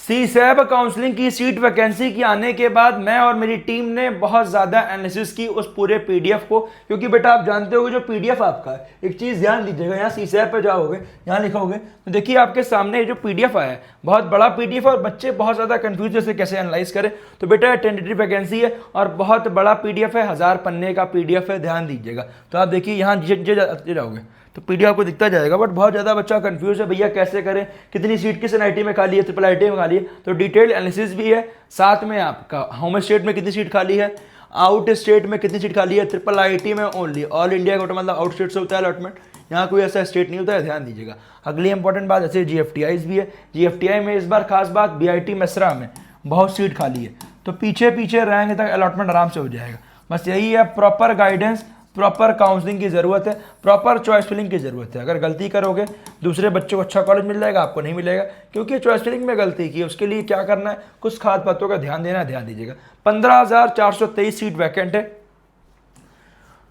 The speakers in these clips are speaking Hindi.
सीसैब काउंसलिंग की सीट वैकेंसी की आने के बाद मैं और मेरी टीम ने बहुत ज़्यादा एनालिसिस की उस पूरे पीडीएफ को, क्योंकि बेटा आप जानते हो जो पीडीएफ आपका है, एक चीज़ ध्यान दीजिएगा, यहाँ सीसैब पे जाओगे, यहाँ लिखोगे तो देखिए आपके सामने जो पीडीएफ आया है बहुत बड़ा पीडीएफ है और बच्चे बहुत ज़्यादा कंफ्यूज जैसे कैसे एनालाइज करें। तो बेटा टेंटेटिव वैकेंसी है और बहुत बड़ा पीडीएफ है, 1000 पन्ने का पीडीएफ है, ध्यान दीजिएगा। तो आप देखिए यहाँ जाओगे तो पीडीएफ आपको दिखता जाएगा, बट बहुत ज़्यादा बच्चा कंफ्यूज है भैया कैसे करें, कितनी सीट किस एनआईटी में खाली है, ट्रिपल आईटी में खाली है। तो डिटेल एनालिसिस भी है, साथ में आपका होम स्टेट में कितनी सीट खाली है, आउट स्टेट में कितनी सीट खाली है, ट्रिपल आईटी में ओनली, ऑल इंडिया का मतलब आउट स्टेट से होता है अलॉटमेंट, यहाँ कोई ऐसा स्टेट नहीं होता है, ध्यान दीजिएगा। अगली इंपॉर्टेंट बात जैसे जीएफटीआईज भी है, जीएफटीआई में इस बार खास बात बीआईटी मेसरा में बहुत सीट खाली है, तो पीछे पीछे रहेंगे तक अलॉटमेंट आराम से हो जाएगा। बस यही है, प्रॉपर गाइडेंस, प्रॉपर काउंसलिंग की ज़रूरत है, प्रॉपर चॉइस फिलिंग की ज़रूरत है। अगर गलती करोगे दूसरे बच्चों को अच्छा कॉलेज मिल जाएगा, आपको नहीं मिलेगा, क्योंकि चॉइस फिलिंग में गलती की। उसके लिए क्या करना है, कुछ खास बातों का ध्यान देना है, ध्यान दीजिएगा। 15,423 सीट वैकेंट है,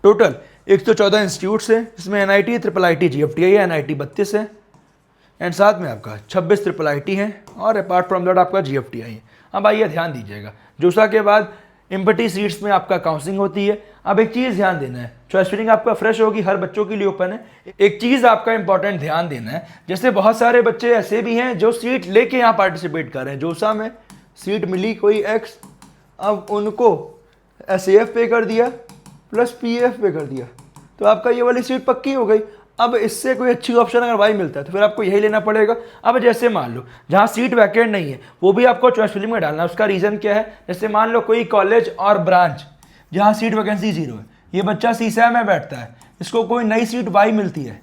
टोटल 114 इंस्टीट्यूट्स है, जिसमें एनआईटी, ट्रिपल आईटी, जीएफटीआई है, एनआईटी 32 है, एंड साथ में आपका 26 ट्रिपल आईटी है और अपार्ट फ्रॉम दैट आपका जीएफटीआई है। अब आइए ध्यान दीजिएगा, जोसा के बाद एम्पटी सीट्स में आपका काउंसलिंग होती है। अब एक चीज़ ध्यान देना है, चॉइस फिलिंग आपका फ्रेश होगी, हर बच्चों के लिए ओपन है। एक चीज़ आपका इंपॉर्टेंट ध्यान देना है, जैसे बहुत सारे बच्चे ऐसे भी हैं जो सीट लेके यहाँ पार्टिसिपेट कर रहे हैं, जोसा में सीट मिली कोई एक्स, अब उनको एसएएफ पे कर दिया प्लस पीएफ पे कर दिया, तो आपका ये वाली सीट पक्की हो गई। अब इससे कोई अच्छी ऑप्शन अगर वाई मिलता है तो फिर आपको यही लेना पड़ेगा। अब जैसे मान लो जहाँ सीट वैकेंट नहीं है वो भी आपको चॉइस फिलिंग में डालना है। उसका रीज़न क्या है, जैसे मान लो कोई कॉलेज और ब्रांच जहाँ सीट वैकेंसी 0 है, ये बच्चा सीसैब में बैठता है, इसको कोई नई सीट वाई मिलती है,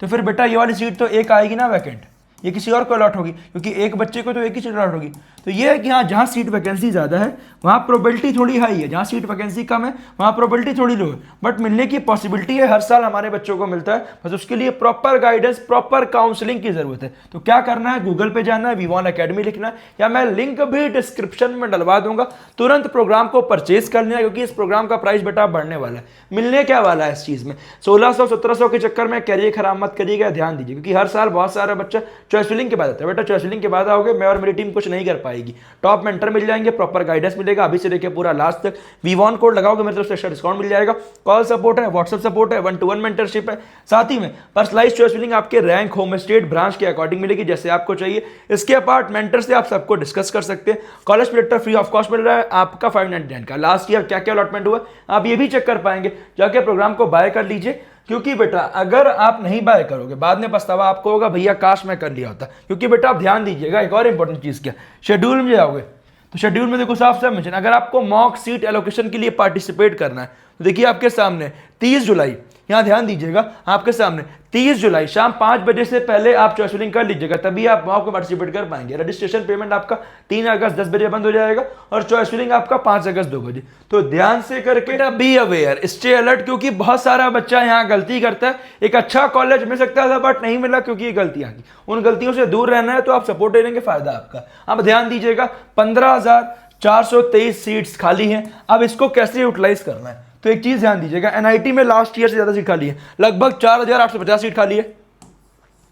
तो फिर बेटा ये वाली सीट तो एक आएगी ना वैकेंट, ये किसी और को अलॉट होगी, क्योंकि एक बच्चे को तो एक ही सीट अलॉट होगी। तो ये है कि हाँ जहाँ सीट वैकेंसी ज़्यादा है वहाँ प्रोबेबिलिटी थोड़ी हाई है, जहाँ सीट वैकेंसी कम है वहाँ प्रोबेबिलिटी थोड़ी लो है, बट मिलने की पॉसिबिलिटी है, हर साल हमारे बच्चों को मिलता है। बस उसके लिए प्रॉपर गाइडेंस, प्रॉपर काउंसलिंग की ज़रूरत है। तो क्या करना है, गूगल पे जाना है, वी1 अकेडमी लिखना है, या मैं लिंक भी डिस्क्रिप्शन में डलवा दूंगा, तुरंत प्रोग्राम को परचेज कर लेना, क्योंकि इस प्रोग्राम का प्राइस बेटा बढ़ने वाला है। मिलने क्या वाला है इस चीज़ में, 1600-1700 के चक्कर में कैरियर खराब मत करिएगा, ध्यान दीजिए, क्योंकि हर साल बहुत सारा बच्चा चॉइस फिलिंग के बाद आता है। बेटा चॉइस फिलिंग के बाद आओगे, मैं और मेरी टीम कुछ नहीं कर पाएगी। टॉप मेंटर मिल जाएंगे, प्रॉपर गाइडेंस मिलेगा अभी से लेकर पूरा लास्ट तक। वी1 कोड लगाओगे मेरी तरफ से एक्स्ट्रा डिस्काउंट मिल जाएगा, कॉल सपोर्ट है, व्हाट्सएप सपोर्ट है, 1-to-1 मेंटरशिप है, साथ ही में पर्सनलाइज्ड चॉइस फिलिंग आपके रैंक, होम स्टेट, ब्रांच के अकॉर्डिंग मिलेगी जैसे आपको चाहिए। इसके अपार्ट मेंटर से आप सबको डिस्कस कर सकते हैं। College projector free of cost मिल रहा है आपका 599 का। लास्ट ईयर क्या क्या अलॉटमेंट हुआ आप ये भी चेक कर पाएंगे, जाके प्रोग्राम को बाय कर लीजिए, क्योंकि बेटा अगर आप नहीं बाय करोगे बाद में पछतावा आपको होगा, भैया काश मैं कर लिया होता। क्योंकि बेटा आप ध्यान दीजिएगा, एक और इंपॉर्टेंट चीज क्या, शेड्यूल में जाओगे तो शेड्यूल में देखो साफ साफ मेंशन, अगर आपको मॉक सीट एलोकेशन के लिए पार्टिसिपेट करना है तो देखिए आपके सामने 30 जुलाई, यहाँ ध्यान दीजिएगा, आपके सामने 30 जुलाई शाम 5 बजे से पहले आप चॉइस फिलिंग कर लीजिएगा, तभी आप मॉक में पार्टिसिपेट कर पाएंगे। रजिस्ट्रेशन पेमेंट आपका 3 अगस्त 10 बजे बंद हो जाएगा और चॉइस फिलिंग आपका 5 अगस्त 2 बजे। तो ध्यान से करके बी अवेयर, स्टे अलर्ट, क्योंकि बहुत सारा बच्चा यहाँ गलती करता है। एक अच्छा कॉलेज मिल सकता था बट नहीं मिला क्योंकि ये गलतियां की, उन गलतियों से दूर रहना है तो आप सपोर्ट लेंगे, फायदा आपका। अब ध्यान दीजिएगा 15,423 सीट्स खाली हैं, अब इसको कैसे यूटिलाइज करना है। तो एक चीज ध्यान दीजिएगा, एनआईटी में लास्ट ईयर से ज्यादा सीट खाली है, लगभग 4,850 सीट खाली है,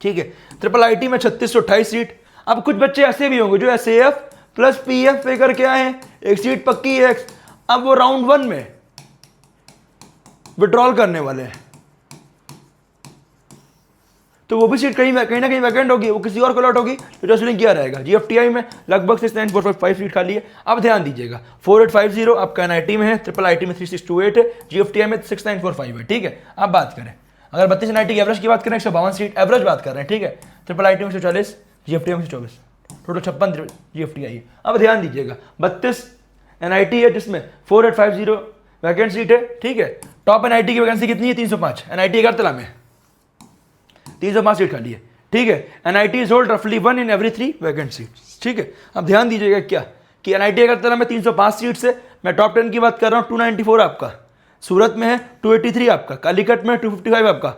ठीक है। ट्रिपल आईटी में 3628 सीट। अब कुछ बच्चे ऐसे भी होंगे जो एसएएफ प्लस पीएफ पे करके आए हैं, एक सीट पक्की है, अब वो राउंड 1 में विड्रॉल करने वाले हैं, तो वो भी सीट कहीं ना कहीं वैकेंट होगी, वो किसी और को अलॉट होगी, तो चॉइस फिलिंग किया रहेगा। जीएफटीआई में लगभग 69455 सीट खाली है। अब ध्यान दीजिएगा 4850 आपका एनआईटी में है, ट्रिपल आईटी में 3628 है, जीएफटीआई में 6945 है, ठीक है। अब बात करें अगर 32 एनआईटी की एवरेज की बात करें, 152 सीट एवरेज बात कर रहे हैं, ठीक है। ट्रिपल आईटी में 140, जीएफटीआई में 124, टोटल 56 जीएफटीआई है। अब ध्यान दीजिएगा 32 एनआईटी है जिसमें 4850 वैकेंट सीट है, ठीक है। टॉप एनआईटी की वैकेंसी कितनी है, 305, एनआईटी अगरतला में 305 सीट खाली है, ठीक है। एनआईटी इज होल्ड रफली 1 in every 3 वैकेंट सीट्स, ठीक है। अब ध्यान दीजिएगा क्या कि एनआईटी अगरतला में 305 सीट से मैं टॉप 10 की बात कर रहा हूँ, 294 आपका, सूरत में है 283 आपका, कालीकट में 255 आपका,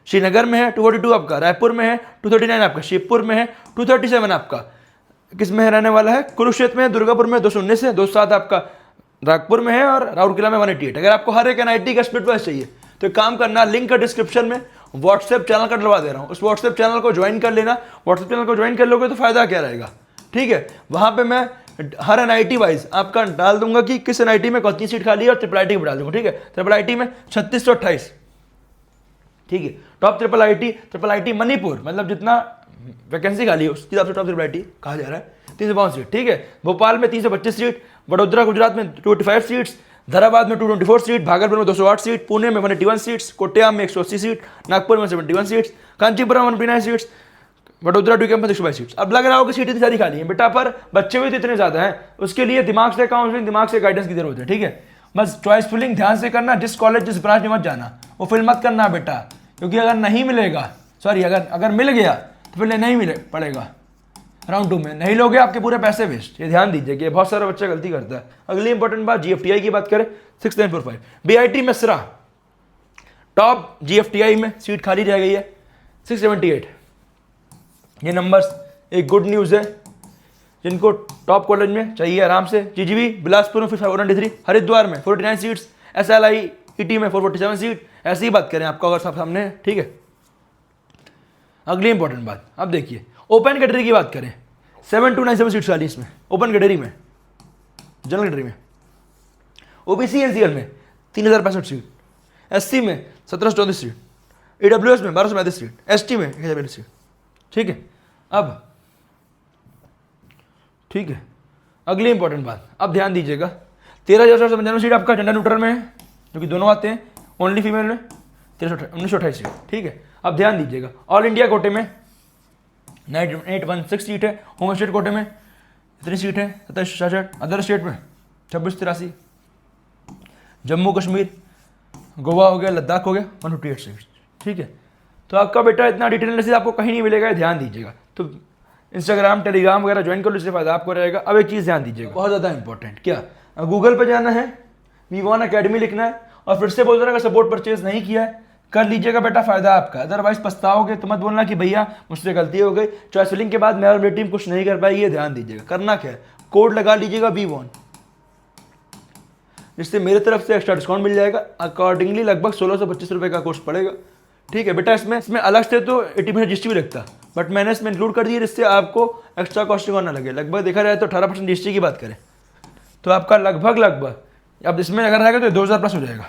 श्रीनगर में है 242 आपका, रायपुर में है 239 आपका, शिवपुर में है 237 आपका, किस में रहने वाला है, कुरुक्षेत्र में, दुर्गापुर में 219 है, 207 आपका नागपुर में है और राउरकेला में 188। अगर आपको हर एक एनआईटी का स्प्लिट वाइज चाहिए तो एक काम करना, लिंक का डिस्क्रिप्शन में व्हाट्सएप चैनल का डलवा दे रहा हूँ, उस व्हाट्सएप चैनल को ज्वाइन कर लेना। व्हाट्सएप चैनल को ज्वाइन कर लोगे तो फायदा क्या रहेगा, ठीक है, वहाँ पे मैं हर एनआईटी वाइज आपका डाल दूंगा कि किस एनआईटी में कितनी सीट खाली है और ट्रिपल आईटी में डाल दूंगा। ठीक है, ट्रिपल आईटी में 3628, ठीक है, टॉप ट्रिपल आईटी मणिपुर, मतलब जितना वैकेंसी खाली है उसके हिसाब से टॉप ट्रिपल आईटी कहा जा रहा है, 352 सीट। ठीक है, भोपाल में 325 सीट, वडोदरा गुजरात में 285 सीट्स, धराबाद में 224 सीट, भागलपुर में 208 सीट, पुणे में 181 सीट्स, कोट्याम में 180 सीट, नागपुर में 71 seats, Kanchipuram 159 seats, Vadodara two campus 122 seats. अब लग रहा हो कि सीटें सारी खाली हैं बेटा, पर बच्चे भी तो इतने ज्यादा हैं, उसके लिए दिमाग से काउंसलिंग, दिमाग से गाइडेंस की जरूरत है। ठीक है, बस चॉइस फिलिंग ध्यान से करना, जिस कॉलेज जिस ब्रांच में मत जाना, वो फिल मत करना बेटा, क्योंकि अगर नहीं मिलेगा, सॉरी अगर मिल गया तो फिर नहीं मिले पड़ेगा राउंड 2 में, नहीं लोगे आपके पूरे पैसे वेस्ट। ये ध्यान दीजिए कि बहुत सारा बच्चा गलती करता है। अगली इंपॉर्टेंट बात, जीएफटीआई की बात करें 6945, बीआईटी मिश्रा टॉप जीएफटीआई में सीट खाली रह गई है 678। ये नंबर्स एक गुड न्यूज़ है, जिनको टॉप कॉलेज में चाहिए आराम से। जीजीवी बिलासपुर में 593, हरिद्वार में 49 सीट्स, SLIET में 447 सीट, ऐसी ही बात करें आपका अगर सब सामने। ठीक है, अगली इंपॉर्टेंट बात, अब देखिए ओपन कैटेगरी की बात करें 7297 सीट्स खाली इसमें, ओपन कैटेगरी में, जनरल कैटेगरी में। ओबीसी एनसीएल में 3065 सीट, एससी में 1734 सीट, ईडब्ल्यूएस में 1235 सीट, एसटी में 1042 सीट। ठीक है, अब ठीक है, अगली इंपॉर्टेंट बात, अब ध्यान दीजिएगा 13,495 सीट आपका जेंडर न्यूट्रल में है, जो कि दोनों आते हैं, ओनली फीमेल में 1928 सीट। ठीक है, अब ध्यान दीजिएगा ऑल इंडिया कोटे में 9816 सीट है, होम स्टेट कोटे में इतनी सीट है 2766, अदर स्टेट में 2683, जम्मू कश्मीर गोवा हो गया, लद्दाख हो गया 158 सीट। ठीक है, तो आपका बेटा इतना डिटेल एनालिसिस आपको कहीं नहीं मिलेगा, ध्यान दीजिएगा। तो इंस्टाग्राम टेलीग्राम वगैरह ज्वाइन कर लो, इससे फायदा आपको रहेगा। अब एक चीज़ ध्यान दीजिएगा, बहुत ज़्यादा इंपॉर्टेंट, क्या गूगल पे जाना है, V1 अकेडमी लिखना है और फिर से बोल रहा है अगर सपोर्ट परचेज नहीं किया है कर लीजिएगा बेटा, फायदा आपका। अदरवाइज पछताओगे तो मत बोलना कि भैया मुझसे गलती हो गई, चॉइस फिलिंग के बाद मैं और मेरी टीम कुछ नहीं कर पाएगी। ध्यान दीजिएगा, करना क्या है, कोड लगा लीजिएगा V1, जिससे मेरे तरफ से एक्स्ट्रा डिस्काउंट मिल जाएगा। अकॉर्डिंगली लगभग 1625 रुपये का कोर्स पड़ेगा। ठीक है बेटा, इसमें अलग से तो 80% जीएसटी भी लगता, बट मैंने इसमें इंक्लूड कर दिया जिससे आपको एक्स्ट्रा कॉस्टिंग और ना लगे। लगभग देखा जाए तो 18% जीएसटी की बात करें तो आपका लगभग अब इसमें अगर रहेगा तो 2000 प्लस हो जाएगा,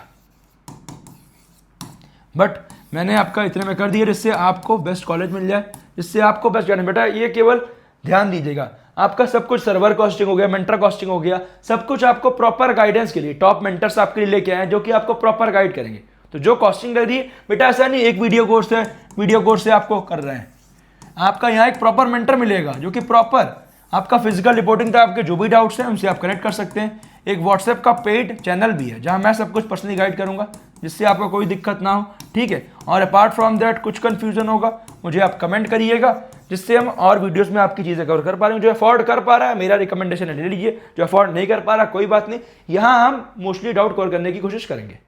बट मैंने आपका इतने में कर दिया जिससे आपको बेस्ट कॉलेज मिल जाए, जिससे आपको बेस्ट गाइडेंस। बेटा ये केवल ध्यान दीजिएगा, आपका सब कुछ सर्वर कॉस्टिंग हो गया, मेंटर कॉस्टिंग हो गया, सब कुछ आपको प्रॉपर गाइडेंस के लिए टॉप मेंटर्स आपके लिए लेके आए जो कि आपको प्रॉपर गाइड करेंगे। तो जो कॉस्टिंग लग रही है बेटा, ऐसा नहीं एक वीडियो कोर्स से आपको कर रहे हैं, आपका यहाँ एक प्रॉपर मेंटर मिलेगा जो कि प्रॉपर आपका फिजिकल रिपोर्टिंग तक आपके जो भी डाउट्स हैं उनसे आप कनेक्ट कर सकते हैं। एक व्हाट्सएप का पेड चैनल भी है जहां मैं सब कुछ पर्सनली गाइड करूंगा, जिससे आपको कोई दिक्कत ना हो। ठीक है, और अपार्ट फ्रॉम दैट कुछ कंफ्यूजन होगा मुझे आप कमेंट करिएगा, जिससे हम और वीडियोस में आपकी चीज़ें कवर कर पा रहे हैं। जो अफोर्ड कर पा रहा है मेरा रिकमेंडेशन है ले लीजिए, जो अफोर्ड नहीं कर पा रहा कोई बात नहीं, यहाँ हम मोस्टली डाउट कवर करने की कोशिश करेंगे।